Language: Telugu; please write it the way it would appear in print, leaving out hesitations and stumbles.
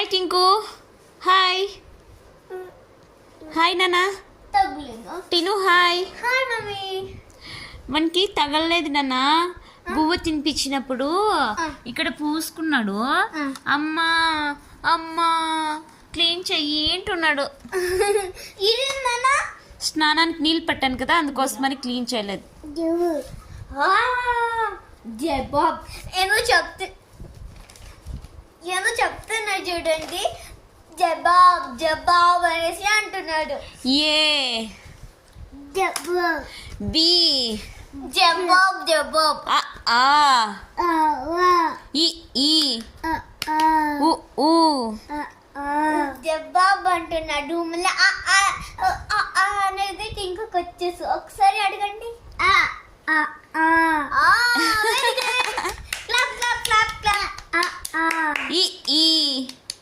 హాయ్ టింకు. హాయ్ హాయ్ నాన్న. టిను హాయ్. Hi mummy. మనకి తగలలేదు నాన్న. గువ్వ తినిపించినప్పుడు ఇక్కడ పూసుకున్నాడు. అమ్మా అమ్మా క్లీన్ చెయ్యి అంటున్నాడు. స్నానానికి నీళ్ళు పెట్టాను కదా, అందుకోసమని క్లీన్ చేయలేదు. జబాబ్ ఏదో చెప్తున్నా చూడండి. జబాబ్ జబాబ్ అనేసి అంటున్నాడు. ఏ బి జబాబ్ జబాబ్. ఆ ఈ ఈ ఉ ఊ జబాబ్ అంటున్నాడు. మళ్ళీ అనేది ఇంకొక వచ్చేసి ఒకసారి అడగండి.